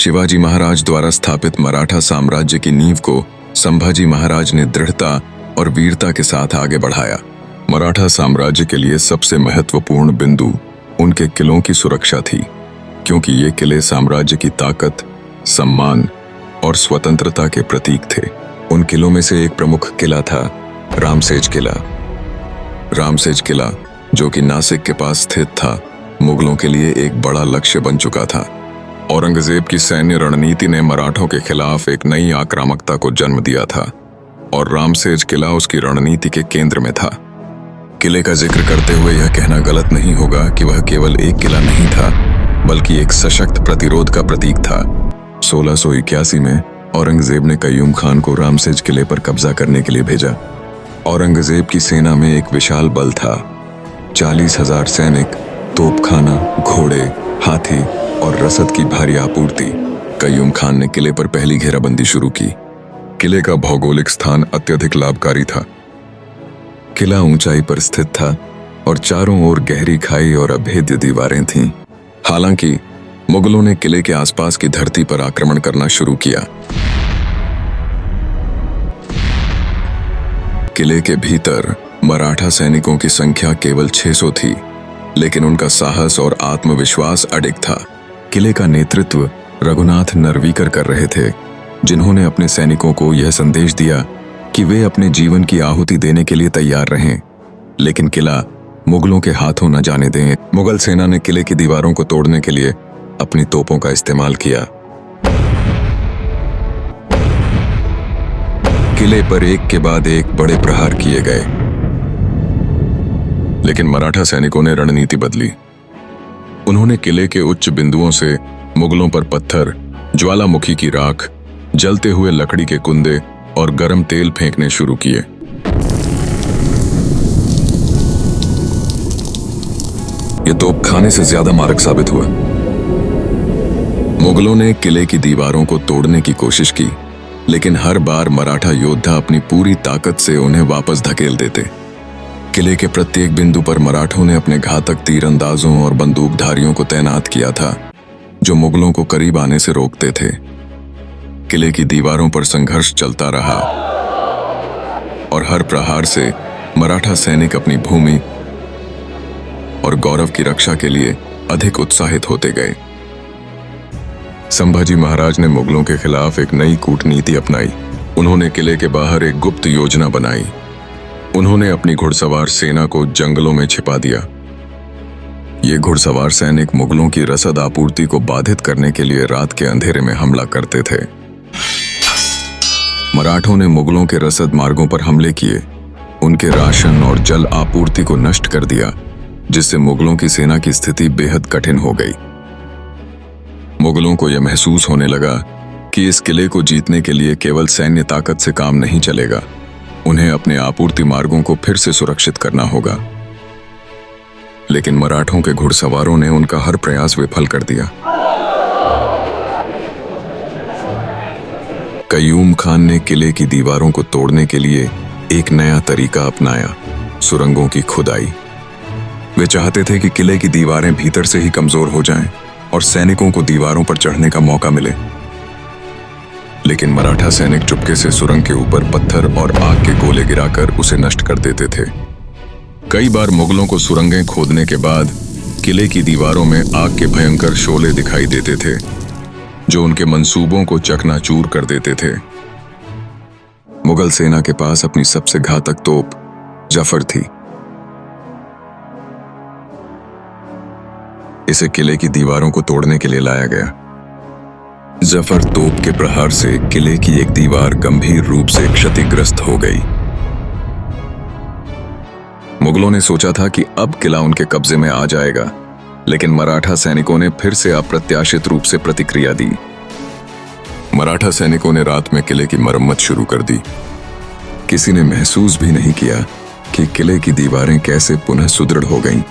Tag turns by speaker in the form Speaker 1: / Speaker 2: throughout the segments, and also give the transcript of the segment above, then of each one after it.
Speaker 1: शिवाजी महाराज द्वारा स्थापित मराठा साम्राज्य की नींव को संभाजी महाराज ने दृढ़ता और वीरता के साथ आगे बढ़ाया। मराठा साम्राज्य के लिए सबसे महत्वपूर्ण बिंदु उनके किलों की सुरक्षा थी, क्योंकि ये किले साम्राज्य की ताकत, सम्मान और स्वतंत्रता के प्रतीक थे। उन किलों में से एक प्रमुख किला था रामसेज किला। रामसेज किला, जो कि नासिक के पास स्थित था, मुगलों के लिए एक बड़ा लक्ष्य बन चुका था। औरंगजेब की सैन्य रणनीति ने मराठों के खिलाफ एक नई आक्रामकता को जन्म दिया था और रामसेज किला उसकी रणनीति के केंद्र में था। किले का जिक्र करते हुए यह कहना गलत नहीं होगा कि वह केवल एक किला नहीं था, बल्कि एक सशक्त प्रतिरोध का प्रतीक था। 1681 में औरंगजेब ने कयूम खान को रामसेज किले पर कब्जा करने के लिए भेजा। औरंगजेब की सेना में एक विशाल बल था, 40,000 सैनिक, तोपखाना, घोड़े, हाथी और रसद की भारी आपूर्ति। कयूम खान ने किले पर पहली घेराबंदी शुरू की। किले का भौगोलिक स्थान अत्यधिक लाभकारी था। किला ऊंचाई पर स्थित था और चारों ओर गहरी खाई और अभेद्य दीवारें थीं। हालांकि मुगलों ने किले के आसपास की धरती पर आक्रमण करना शुरू किया। किले के भीतर मराठा सैनिकों की संख्या केवल 600 थी, लेकिन उनका साहस और आत्मविश्वास अडिग था। किले का नेतृत्व रघुनाथ नरवीकर कर रहे थे, जिन्होंने अपने सैनिकों को यह संदेश दिया कि वे अपने जीवन की आहुति देने के लिए तैयार रहें, लेकिन किला मुगलों के हाथों न जाने दें। मुगल सेना ने किले की दीवारों को तोड़ने के लिए अपनी तोपों का इस्तेमाल किया। किले पर एक के बाद एक बड़े प्रहार किए गए, लेकिन मराठा सैनिकों ने रणनीति बदली। उन्होंने किले के उच्च बिंदुओं से मुगलों पर पत्थर, ज्वालामुखी की राख, जलते हुए लकड़ी के कुंदे और गर्म तेल फेंकने शुरू किए। यह तोपखाने से ज्यादा मारक साबित हुआ। मुगलों ने किले की दीवारों को तोड़ने की कोशिश की, लेकिन हर बार मराठा योद्धा अपनी पूरी ताकत से उन्हें वापस धकेल देते। किले के प्रत्येक बिंदु पर मराठों ने अपने घातक तीरंदाजों और बंदूकधारियों को तैनात किया था, जो मुगलों को करीब आने से रोकते थे। किले की दीवारों पर संघर्ष चलता रहा और हर प्रहार से मराठा सैनिक अपनी भूमि और गौरव की रक्षा के लिए अधिक उत्साहित होते गए। संभाजी महाराज ने मुगलों के खिलाफ एक नई कूटनीति अपनाई। उन्होंने किले के बाहर एक गुप्त योजना बनाई। उन्होंने अपनी घुड़सवार सेना को जंगलों में छिपा दिया। ये घुड़सवार सैनिक मुगलों की रसद आपूर्ति को बाधित करने के लिए रात के अंधेरे में हमला करते थे। मराठों ने मुगलों के रसद मार्गों पर हमले किए, उनके राशन और जल आपूर्ति को नष्ट कर दिया, जिससे मुगलों की सेना की स्थिति बेहद कठिन हो गई। मुगलों को यह महसूस होने लगा कि इस किले को जीतने के लिए केवल सैन्य ताकत से काम नहीं चलेगा, उन्हें अपने आपूर्ति मार्गों को फिर से सुरक्षित करना होगा। लेकिन मराठों के घुड़सवारों ने उनका हर प्रयास विफल कर दिया। कयूम खान ने किले की दीवारों को तोड़ने के लिए एक नया तरीका अपनाया, सुरंगों की खुदाई। वे चाहते थे कि किले की दीवारें भीतर से ही कमजोर हो जाएं और सैनिकों को दीवारों पर चढ़ने का मौका मिले। लेकिन मराठा सैनिक चुपके से सुरंग के ऊपर पत्थर और आग के गोले गिराकर उसे नष्ट कर देते थे। कई बार मुगलों को सुरंगें खोदने के बाद किले की दीवारों में आग के भयंकर शोले दिखाई देते थे, जो उनके मंसूबों को चकनाचूर कर देते थे। मुगल सेना के पास अपनी सबसे घातक तोप जफर थी। इसे किले की दीवारों को तोड़ने के लिए लाया गया। जफर तोप के प्रहार से किले की एक दीवार गंभीर रूप से क्षतिग्रस्त हो गई। मुगलों ने सोचा था कि अब किला उनके कब्जे में आ जाएगा, लेकिन मराठा सैनिकों ने फिर से अप्रत्याशित रूप से प्रतिक्रिया दी। मराठा सैनिकों ने रात में किले की मरम्मत शुरू कर दी। किसी ने महसूस भी नहीं किया कि किले की दीवारें कैसे पुनः सुदृढ़ हो गईं।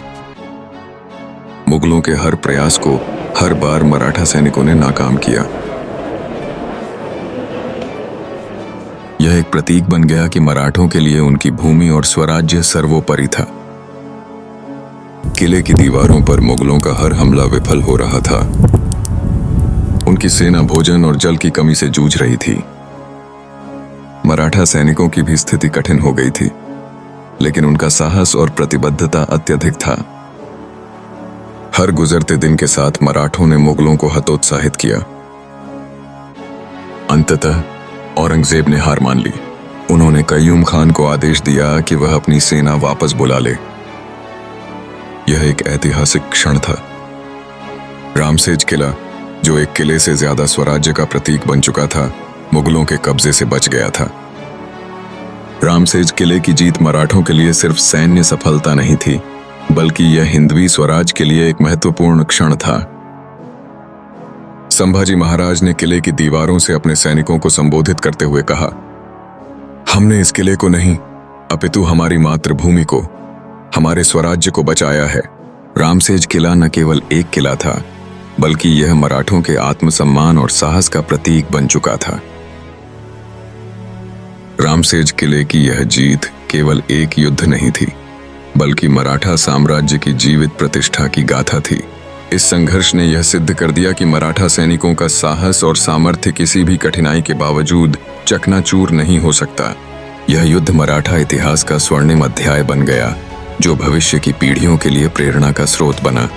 Speaker 1: मुगलों के हर प्रयास को हर बार मराठा सैनिकों ने नाकाम किया। यह एक प्रतीक बन गया कि मराठों के लिए उनकी भूमि और स्वराज्य सर्वोपरि था। किले की दीवारों पर मुगलों का हर हमला विफल हो रहा था। उन उनकी सेना भोजन और जल की कमी से जूझ रही थी। मराठा सैनिकों की भी स्थिति कठिन हो गई थी, लेकिन उनका साहस और प्रतिबद्धता अत्यधिक था। हर गुजरते दिन के साथ मराठों ने मुगलों को हतोत्साहित किया। अंततः औरंगजेब ने हार मान ली। उन्होंने कय्यूम खान को आदेश दिया कि वह अपनी सेना वापस बुला ले। यह एक ऐतिहासिक क्षण था। रामसेज किला, जो एक किले से ज्यादा स्वराज्य का प्रतीक बन चुका था, मुगलों के कब्जे से बच गया था। रामसेज किले की जीत मराठों के लिए सिर्फ सैन्य सफलता नहीं थी, बल्कि यह हिंदवी स्वराज के लिए एक महत्वपूर्ण क्षण था। संभाजी महाराज ने किले की दीवारों से अपने सैनिकों को संबोधित करते हुए कहा, हमने इस किले को नहीं, अपितु हमारी मातृभूमि को, हमारे स्वराज्य को बचाया है। रामसेज किला न केवल एक किला था, बल्कि यह मराठों के आत्मसम्मान और साहस का प्रतीक बन चुका था। रामसेज किले की यह जीत केवल एक युद्ध नहीं थी, बल्कि मराठा साम्राज्य की जीवित प्रतिष्ठा की गाथा थी। इस संघर्ष ने यह सिद्ध कर दिया कि मराठा सैनिकों का साहस और सामर्थ्य किसी भी कठिनाई के बावजूद चकनाचूर नहीं हो सकता। यह युद्ध मराठा इतिहास का स्वर्णिम अध्याय बन गया, जो भविष्य की पीढ़ियों के लिए प्रेरणा का स्रोत बना।